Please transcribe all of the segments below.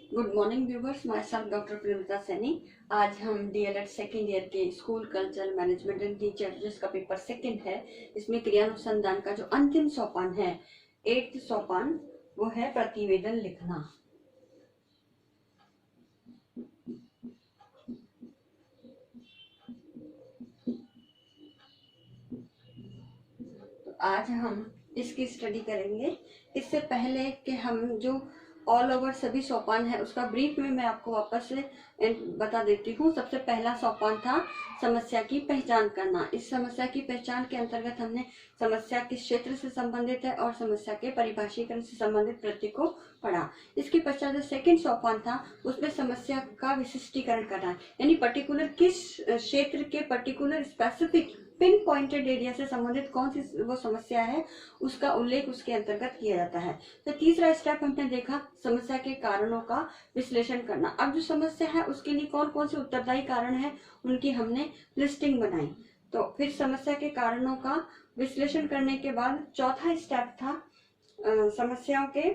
Good morning viewers, myself doctor Premita Saini. आज हम DElEd second year के school culture management and teacher जिसका paper second है, इसमें क्रियानुसंधान का जो अंतिम सोपान है, 8th सोपान, वो है प्रतिवेदन लिखना। तो आज हम इसकी स्टडी करेंगे। इससे पहले कि हम जो ऑल ओवर सभी सोपान है उसका ब्रीफ में मैं आपको वापस से बता देती हूँ। सबसे पहला सोपान था समस्या की पहचान करना। इस समस्या की पहचान के अंतर्गत हमने समस्या किस क्षेत्र से संबंधित है और समस्या के परिभाषीकरण से संबंधित प्रति को पढ़ा। इसके पश्चात जो सेकंड सोपान था उसमें समस्या का विशिष्टीकरण करना, यानी पर्टिकुलर किस क्षेत्र के particular specific pin pointed area से संबंधित कौन सी वो समस्या है उसका उल्लेख उसके अंतर्गत किया जाता है। तो तीसरा स्टेप हमने देखा समस्या के कारणों का विश्लेषण करना। अब जो समस्या है उसके लिए कौन कौन से उत्तरदायी कारण है उनकी हमने लिस्टिंग बनाई। तो फिर समस्या के कारणों का विश्लेषण करने के बाद चौथा स्टेप था समस्याओं के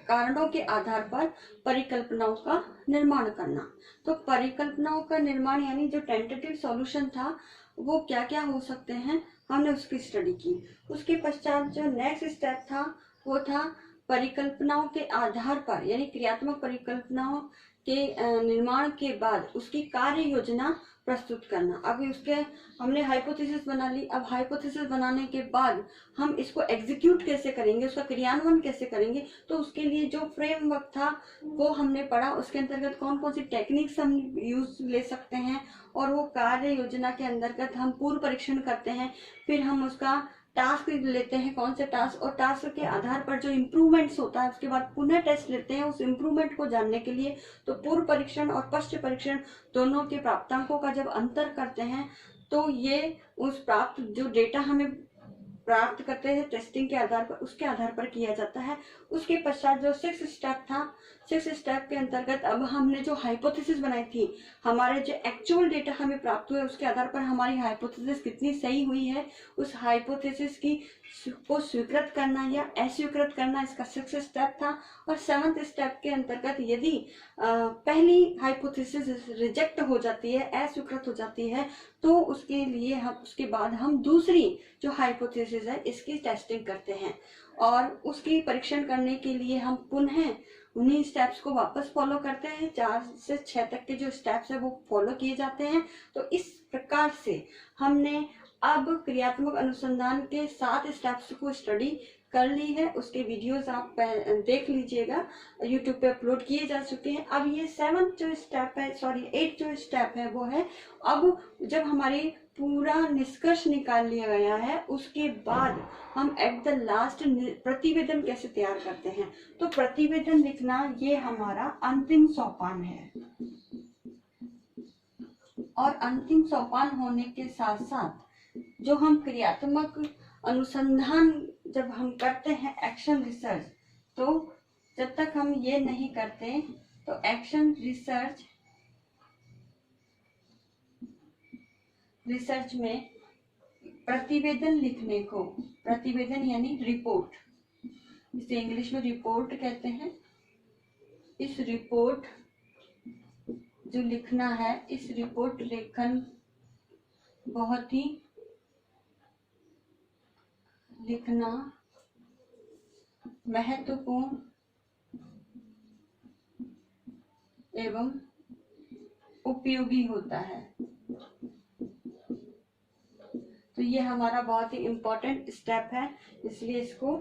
कारणों के आधार पर परिकल्पनाओं का निर्माण करना। तो परिकल्पनाओं का निर्माण यानी जो टेंटेटिव सॉल्यूशन था वो क्या क्या हो सकते हैं, हमने उसकी स्टडी की। उसके पश्चात जो नेक्स्ट स्टेप था वो था परिकल्पनाओं के आधार पर, यानी क्रियात्मक परिकल्पनाओं के निर्माण के बाद उसकी कार्य योजना प्रस्तुत करना। अभी उसके हमने हाइपोथेसिस बना ली। अब हाइपोथेसिस बनाने के बाद हम इसको एग्जीक्यूट कैसे करेंगे, उसका क्रियान्वयन कैसे करेंगे, तो उसके लिए जो फ्रेमवर्क था वो हमने पढ़ा। उसके अंतर्गत कौन कौन सी टेक्निक्स हम यूज ले सकते हैं और वो कार्य योजना के अंतर्गत हम पूर्व परीक्षण करते हैं। फिर हम उसका टास्क लेते हैं, कौन से टास्क, और टास्क के आधार पर जो इम्प्रूवमेंट्स होता है उसके बाद पुनः टेस्ट लेते हैं उस इम्प्रूवमेंट को जानने के लिए। तो पूर्व परीक्षण और पश्च परीक्षण दोनों के प्राप्तांकों का जब अंतर करते हैं तो ये उस प्राप्त जो डेटा हमें प्राप्त करते हैं टेस्टिंग के आधार पर, उसके आधार पर किया जाता है। उसके पश्चात जो 6 स्टेप था, 6 स्टेप के अंतर्गत अब हमने जो हाइपोथेसिस बनाई थी, हमारे जो एक्चुअल डेटा हमें प्राप्त हुए उसके आधार पर हमारी हाइपोथेसिस कितनी सही हुई है, उस हाइपोथेसिस की को स्वीकृत करना या अस्वीकृत करना, इसका 6 स्टेप था। और 7th स्टेप के अंतर्गत यदि पहली हाइपोथेसिस रिजेक्ट हो जाती है, अस्वीकृत हो जाती है, तो उसके लिए हम उसके बाद हम दूसरी जो हाइपोथेसिस है इसकी टेस्टिंग करते हैं और उसकी परीक्षण करने के लिए हम पुनः उन्हीं स्टेप्स को वापस फॉलो करते हैं। 4 से 6 तक के जो स्टेप्स है वो फॉलो किए जाते हैं। तो इस प्रकार से हमने अब क्रियात्मक अनुसंधान के 7 स्टेप्स को स्टडी कर ली है। उसके वीडियोस आप देख लीजिएगा, यूट्यूब पे अपलोड किए जा चुके हैं। अब ये 7th जो स्टेप है, सॉरी 8th जो स्टेप है वो है, अब जब हमारी पूरा निष्कर्ष निकाल लिया गया है उसके बाद हम एट द लास्ट प्रतिवेदन कैसे तैयार करते हैं। तो प्रतिवेदन लिखना ये हमारा अंतिम सोपान है। और अंतिम सोपान होने के साथ साथ जो हम क्रियात्मक अनुसंधान जब हम करते हैं, एक्शन रिसर्च, तो जब तक हम ये नहीं करते तो एक्शन रिसर्च में प्रतिवेदन लिखने को, प्रतिवेदन यानी रिपोर्ट, इसे इंग्लिश में रिपोर्ट कहते हैं। इस रिपोर्ट जो लिखना है, इस रिपोर्ट लेखन बहुत ही लिखना महत्वपूर्ण एवं उपयोगी होता है। तो ये हमारा बहुत ही इम्पोर्टेंट स्टेप है, इसलिए इसको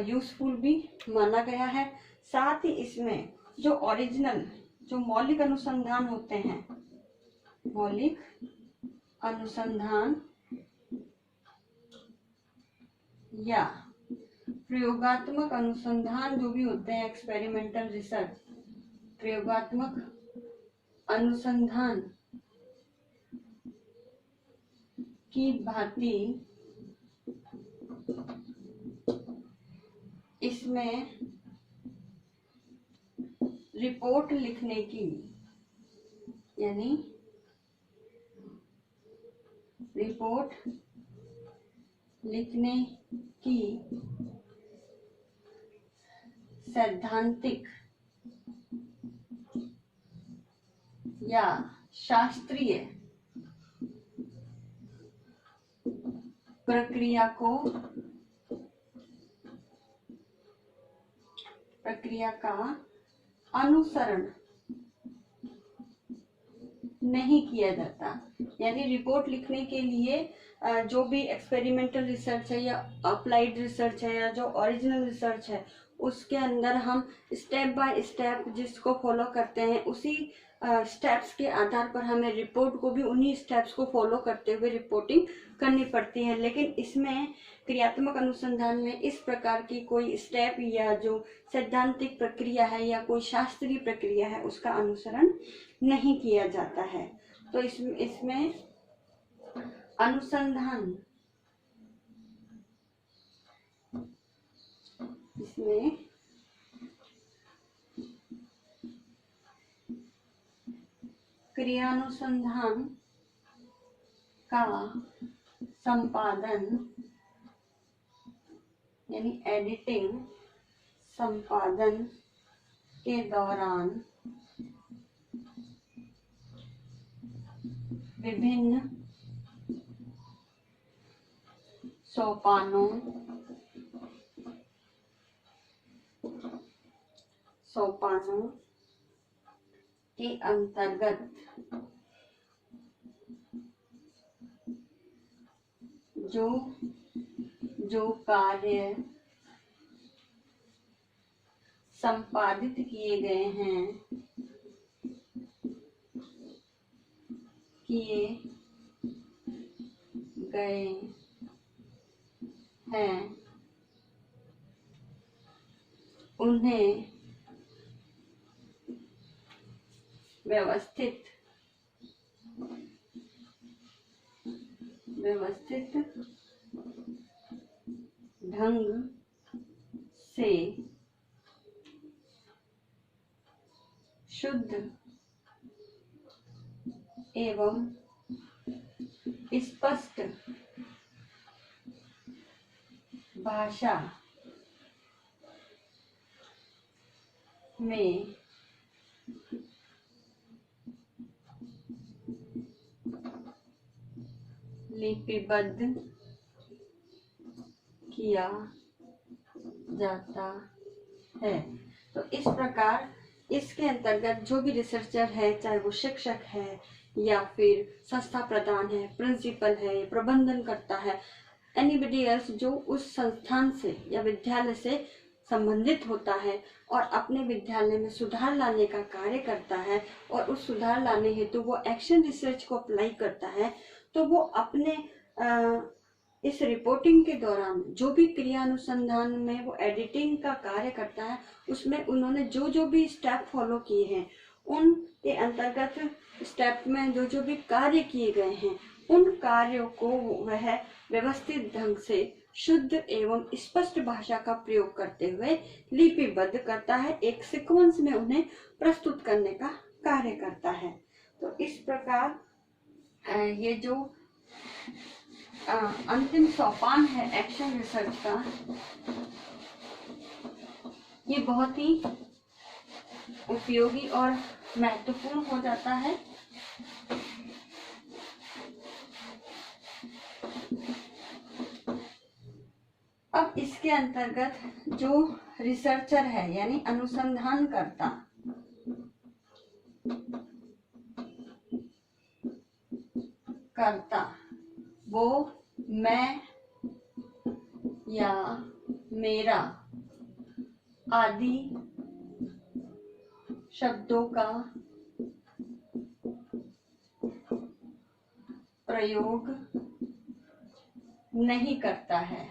यूजफुल भी माना गया है। साथ ही इसमें जो ओरिजिनल, जो मौलिक अनुसंधान होते हैं, मौलिक अनुसंधान या प्रयोगात्मक अनुसंधान जो भी होते हैं, एक्सपेरिमेंटल रिसर्च, प्रयोगात्मक अनुसंधान की भांति इसमें रिपोर्ट लिखने की, यानी रिपोर्ट लिखने की सैद्धांतिक या शास्त्रीय प्रक्रिया का अनुसरण नहीं किया जाता। यानी रिपोर्ट लिखने के लिए जो भी एक्सपेरिमेंटल रिसर्च है या अप्लाइड रिसर्च है या जो ओरिजिनल रिसर्च है उसके अंदर हम स्टेप बाय स्टेप जिसको फॉलो करते हैं उसी स्टेप्स के आधार पर हमें रिपोर्ट को भी उन्हीं स्टेप्स को फॉलो करते हुए रिपोर्टिंग करनी पड़ती है। लेकिन इसमें क्रियात्मक अनुसंधान में इस प्रकार की कोई स्टेप या जो सैद्धांतिक प्रक्रिया है या कोई शास्त्रीय प्रक्रिया है उसका अनुसरण नहीं किया जाता है। तो इसमें अनुसंधान, इसमें क्रियानुसंधान का संपादन यानी एडिटिंग संपादन के दौरान विभिन्न सोपानों के अंतर्गत जो कार्य संपादित किए गए हैं उन्हें व्यवस्थित ढंग से शुद्ध एवं स्पष्ट भाषा में लिपिबद्ध किया जाता है। तो इस प्रकार इसके अंतर्गत जो भी रिसर्चर है, चाहे वो शिक्षक है या फिर संस्था प्रधान है, प्रिंसिपल है, प्रबंधन करता है, एनीबडी एल्स जो उस संस्थान से या विद्यालय से संबंधित होता है और अपने विद्यालय में सुधार लाने का कार्य करता है और उस सुधार लाने हेतु वो एक्शन रिसर्च को अप्लाई करता है, तो वो अपने इस रिपोर्टिंग के दौरान जो भी क्रिया अनुसंधान में वो एडिटिंग का कार्य करता है उसमें उन्होंने जो भी स्टेप फॉलो किए हैं उनके अंतर्गत स्टेप में जो भी कार्य किए गए हैं उन कार्यों को वह व्यवस्थित ढंग से शुद्ध एवं स्पष्ट भाषा का प्रयोग करते हुए लिपिबद्ध करता है, एक सीक्वेंस में उन्हें प्रस्तुत करने का कार्य करता है। तो इस प्रकार ये जो अंतिम सोपान है एक्शन रिसर्च का, ये बहुत ही उपयोगी और महत्वपूर्ण हो जाता है। अब इसके अंतर्गत जो रिसर्चर है यानी अनुसंधान करता वो मैं या मेरा आदि शब्दों का प्रयोग नहीं करता है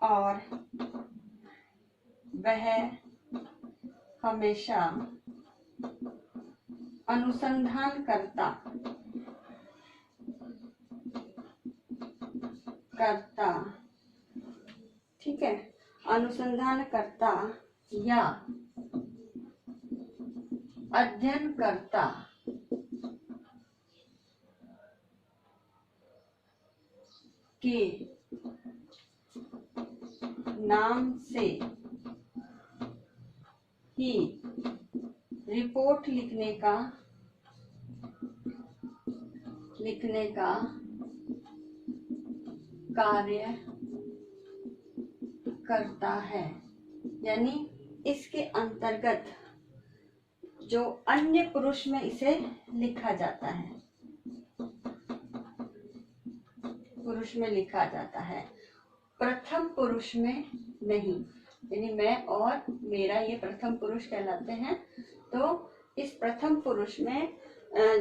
और वह हमेशा अनुसंधान करता ठीक है, अनुसंधान करता या अध्ययन करता के नाम से ही रिपोर्ट लिखने का कार्य करता है। यानी इसके अंतर्गत जो अन्य पुरुष में इसे लिखा जाता है, पुरुष में लिखा जाता है, प्रथम पुरुष में नहीं। यानी मैं और मेरा ये प्रथम पुरुष कहलाते हैं। तो इस प्रथम पुरुष में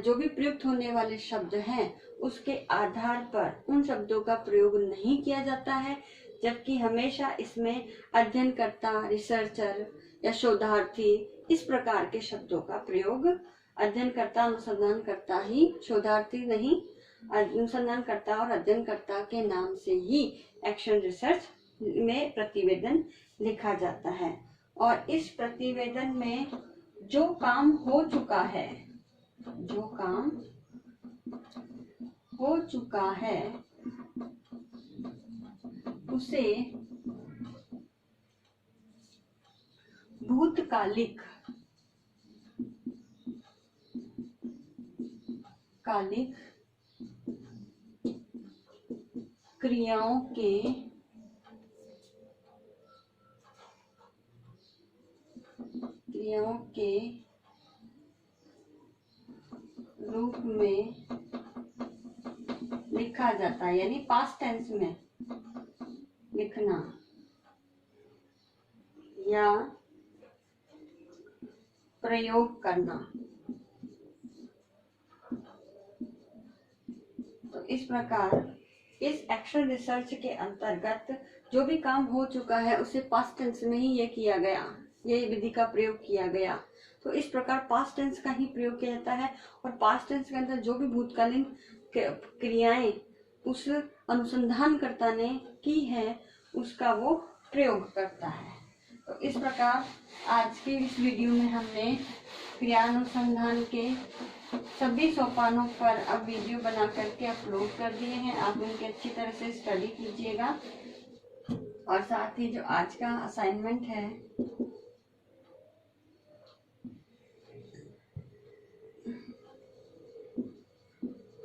जो भी प्रयुक्त होने वाले शब्द हैं उसके आधार पर उन शब्दों का प्रयोग नहीं किया जाता है, जबकि हमेशा इसमें अध्ययनकर्ता, रिसर्चर या शोधार्थी इस प्रकार के शब्दों का प्रयोग अध्ययनकर्ता, अनुसंधानकर्ता ही, शोधार्थी नहीं, अनुसंधानकर्ता और अध्ययनकर्ता के नाम से ही एक्शन रिसर्च में प्रतिवेदन लिखा जाता है। और इस प्रतिवेदन में जो काम हो चुका है, जो काम हो चुका है उसे भूतकालिक क्रियाओं के रूप में लिखा जाता है। यानी पास्ट टेंस में लिखना या प्रयोग करना। तो इस प्रकार इस एक्शन रिसर्च के अंतर्गत जो भी काम हो चुका है उसे पास्ट टेंस में ही ये किया गया, ये विधि का प्रयोग किया गया। तो इस प्रकार पास्ट टेंस का ही प्रयोग किया जाता है और पास्ट टेंस के अंदर जो भी भूतकालीन क्रियाएं उस अनुसंधानकर्ता ने की है उसका वो प्रयोग करता है। तो इस प्रकार आज के इस वीडियो में हमने क्रियानुसंधान के सभी सोपानों पर अब वीडियो बना करके अपलोड कर दिए हैं। आप उनकी अच्छी तरह से स्टडी कीजिएगा। और साथ ही जो आज का असाइनमेंट है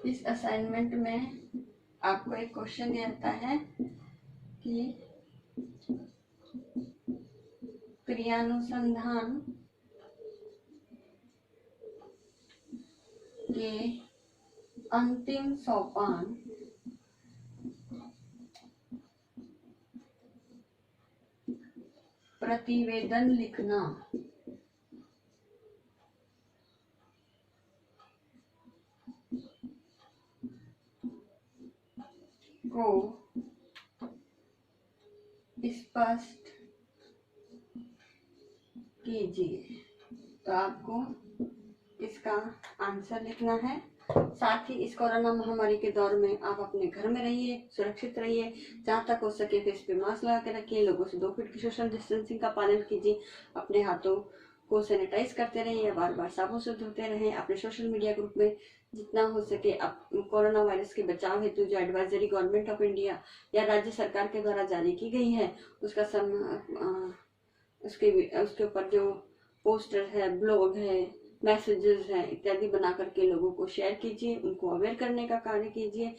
इस असाइनमेंट में आपको एक क्वेश्चन दिया जाता है कि क्रियानुसंधान के अंतिम सोपान प्रतिवेदन लिखना को स्पष्ट कीजिए। तो आपको इसका आंसर लिखना है। साथ ही इस कोरोना महामारी के दौर में आप अपने घर में रहिए, सुरक्षित रहिए, जहाँ तक हो सके फेस पे मास्क लगा के रखिए, लोगों से 2 फीट की सोशल डिस्टेंसिंग का पालन कीजिए, अपने हाथों को सैनिटाइज करते रहिए, बार बार साबुन से धोते रहें। अपने सोशल मीडिया ग्रुप में जितना हो सके आप कोरोना वायरस के बचाव हेतु जो एडवाइजरी गवर्नमेंट ऑफ इंडिया या राज्य सरकार के द्वारा जारी की गई है उसका उसके ऊपर जो पोस्टर है, ब्लॉग है, मैसेजेस हैं इत्यादि बना करके लोगों को शेयर कीजिए, उनको अवेयर करने का कार्य कीजिए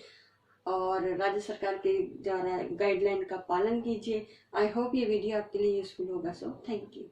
और राज्य सरकार के द्वारा गाइडलाइन का पालन कीजिए। आई होप ये वीडियो आपके लिए यूजफुल होगा। So thank you.